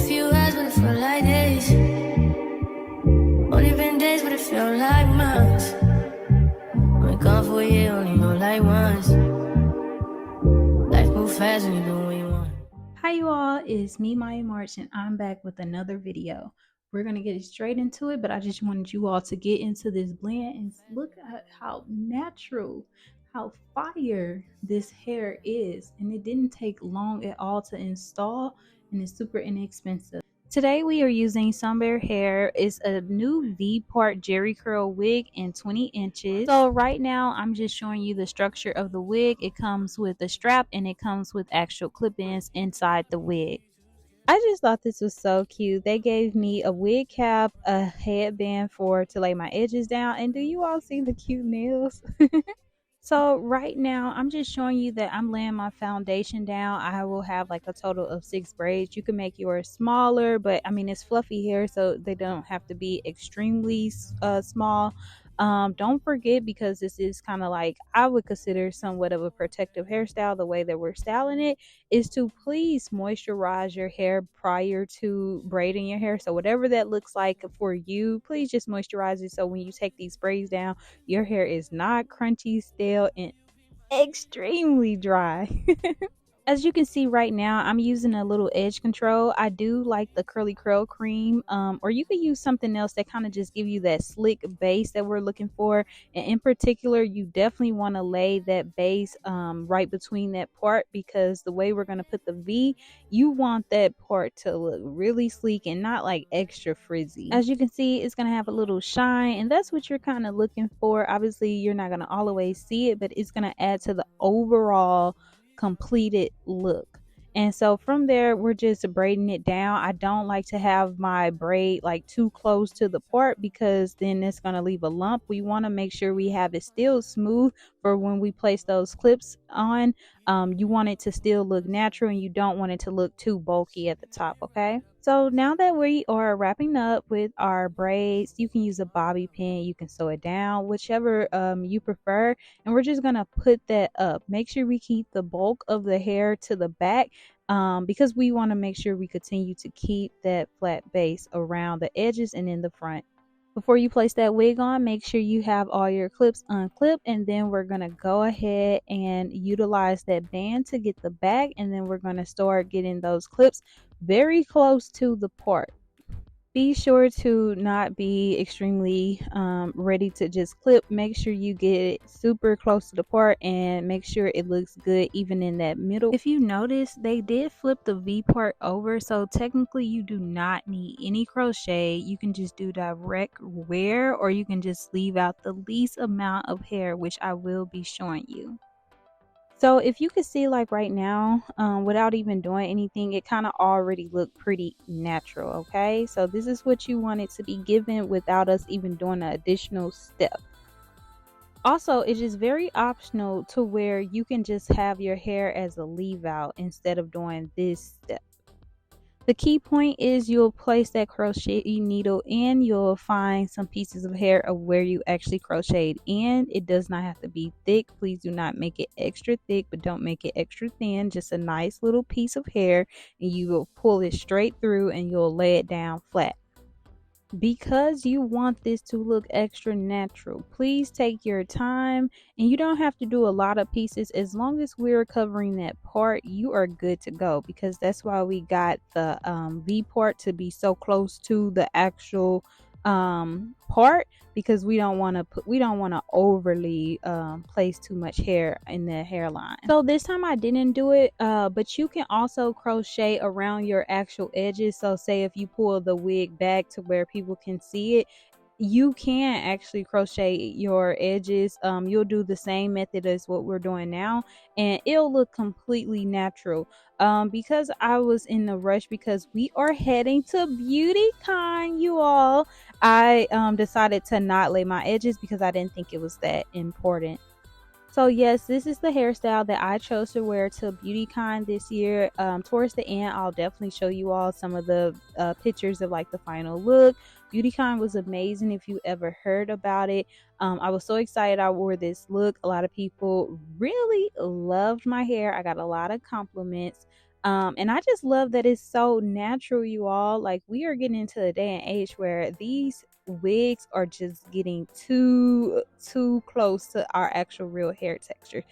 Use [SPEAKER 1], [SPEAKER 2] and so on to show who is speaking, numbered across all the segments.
[SPEAKER 1] few hours, but it felt like days. Only been days, but it felt like months. Been gone for a year, only know like once. Life move fast when you do what you want.
[SPEAKER 2] Hi you all, it's me Maya March and I'm back with another video. We're gonna get straight into it, but I just wanted you all to get into this blend and look at how natural, how fire this hair is. And it didn't take long at all to install and it's super inexpensive. Today we are using Sunber hair. It's a new V-part jerry curl wig in 20 inches. So right now I'm just showing you the structure of the wig. It comes with a strap and it comes with actual clip-ins inside the wig. I just thought this was so cute. They gave me a wig cap, a headband to lay my edges down, and do you all see the cute nails? So right now I'm just showing you that I'm laying my foundation down. I will have like a total of 6 braids. You can make yours smaller, but I mean it's fluffy hair, so they don't have to be extremely small. Don't forget, because this is kind of like, I would consider somewhat of a protective hairstyle, the way that we're styling it is to please moisturize your hair prior to braiding your hair. So whatever that looks like for you, please just moisturize it, so when you take these braids down, your hair is not crunchy, stale, and extremely dry. As you can see right now, I'm using a little edge control. I do like the curly curl cream, or you could use something else that kind of just give you that slick base that we're looking for. And in particular, you definitely want to lay that base right between that part, because the way we're going to put the V, you want that part to look really sleek and not like extra frizzy. As you can see, it's going to have a little shine, and that's what you're kind of looking for. Obviously, you're not going to always see it, but it's going to add to the overall completed look. And so from there, we're just braiding it down. I don't like to have my braid like too close to the part, because then it's going to leave a lump. We want to make sure we have it still smooth for when we place those clips on. You want it to still look natural, and you don't want it to look too bulky at the top. Okay, so now that we are wrapping up with our braids, you can use a bobby pin, you can sew it down, whichever you prefer. And we're just gonna put that up. Make sure we keep the bulk of the hair to the back, because we want to make sure we continue to keep that flat base around the edges and in the front. Before you place that wig on, make sure you have all your clips unclipped, and then we're going to go ahead and utilize that band to get the back, and then we're going to start getting those clips very close to the part. Be sure to not be extremely ready to just clip. Make sure you get it super close to the part and make sure it looks good even in that middle. If you notice, they did flip the V part over, so technically you do not need any crochet. You can just do direct wear, or you can just leave out the least amount of hair, which I will be showing you. So if you could see, like right now, without even doing anything, it kind of already looked pretty natural. Okay, so this is what you want it to be given without us even doing an additional step. Also, it is very optional to where you can just have your hair as a leave out instead of doing this step. The key point is you'll place that crochet needle in, you'll find some pieces of hair of where you actually crocheted in. It does not have to be thick. Please do not make it extra thick, but don't make it extra thin. Just a nice little piece of hair, and you will pull it straight through and you'll lay it down flat. Because you want this to look extra natural, please take your time, and you don't have to do a lot of pieces. As long as we're covering that part, you are good to go, because that's why we got the V part to be so close to the actual part, because we don't want to overly place too much hair in the hairline. So this time I didn't do it, but you can also crochet around your actual edges. So say if you pull the wig back to where people can see it, you can actually crochet your edges. You'll do the same method as what we're doing now, and it'll look completely natural. Because I was in the rush, because we are heading to BeautyCon, you all, I decided to not lay my edges because I didn't think it was that important. So yes, this is the hairstyle that I chose to wear to BeautyCon this year. Towards the end, I'll definitely show you all some of the pictures of like the final look. BeautyCon was amazing if you ever heard about it. I was so excited I wore this look. A lot of people really loved my hair. I got a lot of compliments. And I just love that it's so natural, you all. Like, we are getting into a day and age where these wigs are just getting too close to our actual real hair texture.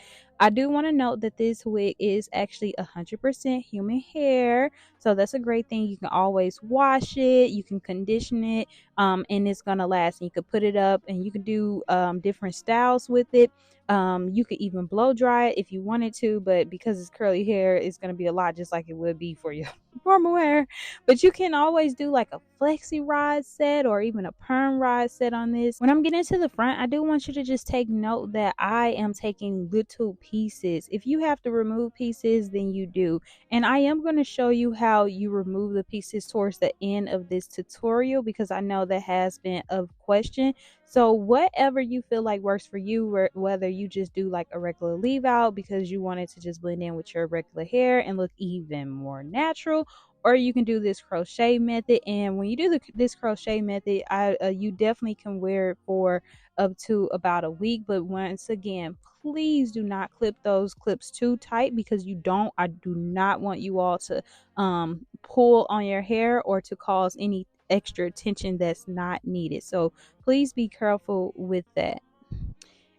[SPEAKER 2] I do want to note that this wig is actually 100% human hair, so that's a great thing. You can always wash it, you can condition it, and it's gonna last. And you could put it up, and you can do different styles with it. You could even blow dry it if you wanted to, but because it's curly hair, it's gonna be a lot, just like it would be for your normal hair. But you can always do like a flexi rod set or even a perm rod set on this. When I'm getting to the front, I do want you to just take note that I am taking little pieces. If you have to remove pieces, then you do. And I am going to show you how you remove the pieces towards the end of this tutorial, because I know that has been of question. So whatever you feel like works for you, whether you just do like a regular leave out because you want it to just blend in with your regular hair and look even more natural, or you can do this crochet method. And when you do this crochet method, you definitely can wear it for up to about a week. But once again, please do not clip those clips too tight, because I do not want you all to pull on your hair or to cause any extra tension that's not needed. So please be careful with that.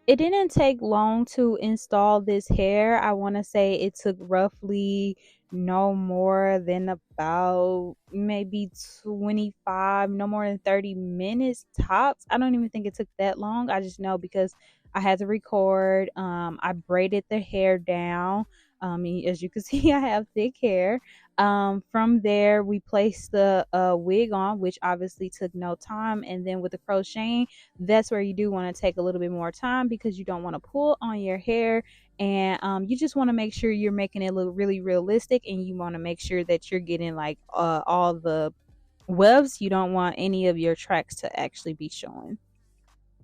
[SPEAKER 2] It didn't take long to install this hair. I want to say it took roughly no more than about maybe 25, no more than 30 minutes tops. I don't even think it took that long. I just know because I had to record. I braided the hair down. As you can see, I have thick hair. From there, we placed the wig on, which obviously took no time. And then with the crocheting, that's where you do want to take a little bit more time, because you don't want to pull on your hair. And you just want to make sure you're making it look really realistic, and you want to make sure that you're getting like all the webs. You don't want any of your tracks to actually be showing.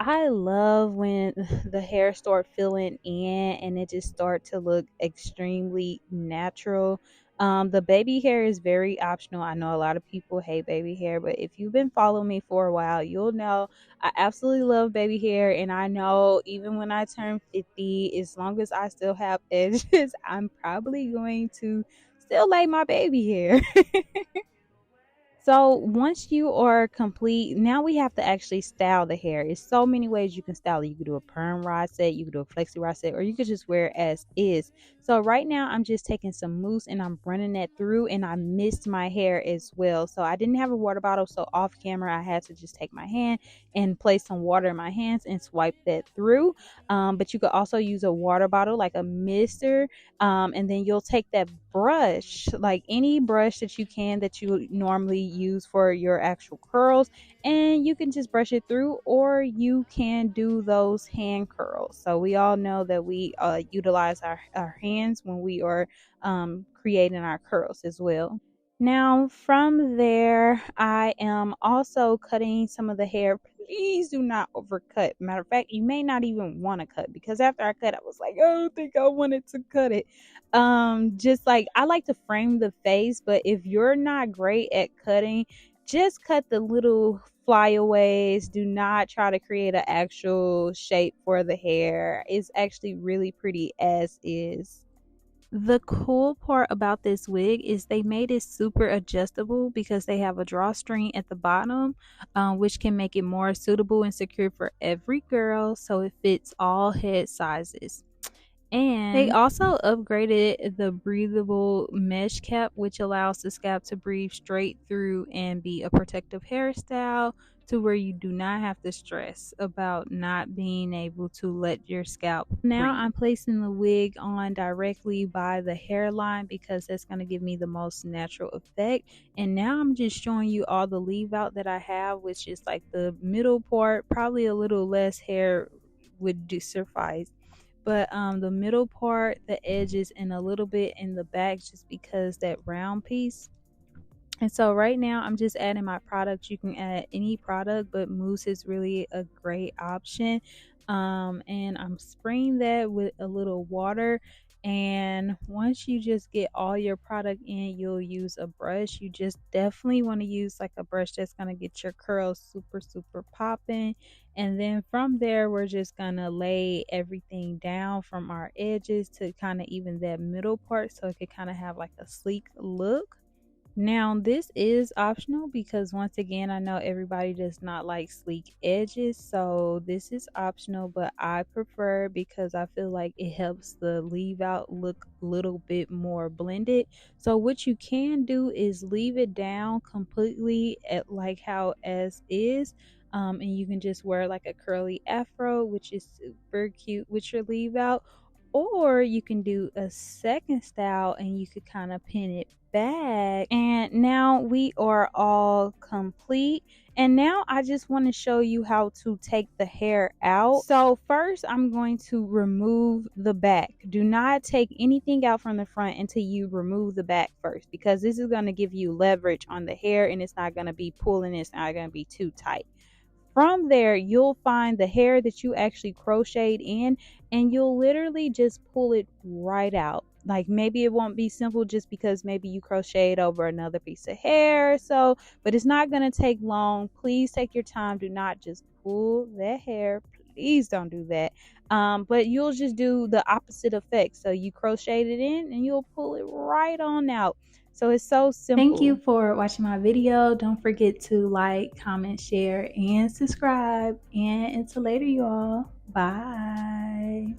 [SPEAKER 2] I love when the hair start filling in and it just start to look extremely natural. The baby hair is very optional. I know a lot of people hate baby hair, but if you've been following me for a while, you'll know I absolutely love baby hair. And I know even when I turn 50, as long as I still have edges, I'm probably going to still lay my baby hair. So once you are complete, now we have to actually style the hair. It's so many ways you can style it. You could do a perm rod set, you could do a flexi rod set, or you could just wear it as is. So right now I'm just taking some mousse and I'm running that through, and I missed my hair as well. So I didn't have a water bottle, so off camera I had to just take my hand and place some water in my hands and swipe that through. But you could also use a water bottle like a mister, and then you'll take that brush, like any brush that you can that you normally use for your actual curls, and you can just brush it through, or you can do those hand curls. So we all know that we utilize our hands when we are creating our curls as well. Now, from there, I am also cutting some of the hair. Please do not overcut. Matter of fact, you may not even want to cut, because after I cut, I was like, I don't think I wanted to cut it. Just like I like to frame the face, but if you're not great at cutting, just cut the little flyaways. Do not try to create an actual shape for the hair. It's actually really pretty as is. The cool part about this wig is they made it super adjustable, because they have a drawstring at the bottom, which can make it more suitable and secure for every girl, so it fits all head sizes. And they also upgraded the breathable mesh cap, which allows the scalp to breathe straight through and be a protective hairstyle, to where you do not have to stress about not being able to let your scalp breathe. Now I'm placing the wig on directly by the hairline, because that's going to give me the most natural effect. And now I'm just showing you all the leave out that I have, which is like the middle part. Probably a little less hair would do suffice, but the middle part, the edges, and a little bit in the back, just because that round piece. And so right now I'm just adding my product. You can add any product, but mousse is really a great option. And I'm spraying that with a little water. And once you just get all your product in, you'll use a brush. You just definitely want to use like a brush that's going to get your curls super, super popping. And then from there, we're just going to lay everything down from our edges to kind of even that middle part so it could kind of have like a sleek look. Now, this is optional because once again, I know everybody does not like sleek edges, so this is optional, but I prefer because I feel like it helps the leave out look a little bit more blended. So what you can do is leave it down completely at like how as is. And you can just wear like a curly afro, which is super cute with your leave out, or you can do a second style and you could kind of pin it back. And now we are all complete, and now I just want to show you how to take the hair out. So first I'm going to remove the back. Do not take anything out from the front until you remove the back first, because this is going to give you leverage on the hair and it's not going to be pulling, it's not going to be too tight. From there, you'll find the hair that you actually crocheted in, and you'll literally just pull it right out. Like maybe it won't be simple just because maybe you crocheted over another piece of hair, so but it's not going to take long. Please take your time. Do not just pull that hair. Please don't do that. But you'll just do the opposite effect. So you crochet it in and you'll pull it right on out. So it's so simple. Thank you for watching my video. Don't forget to like, comment, share, and subscribe. And until later, you all. Bye.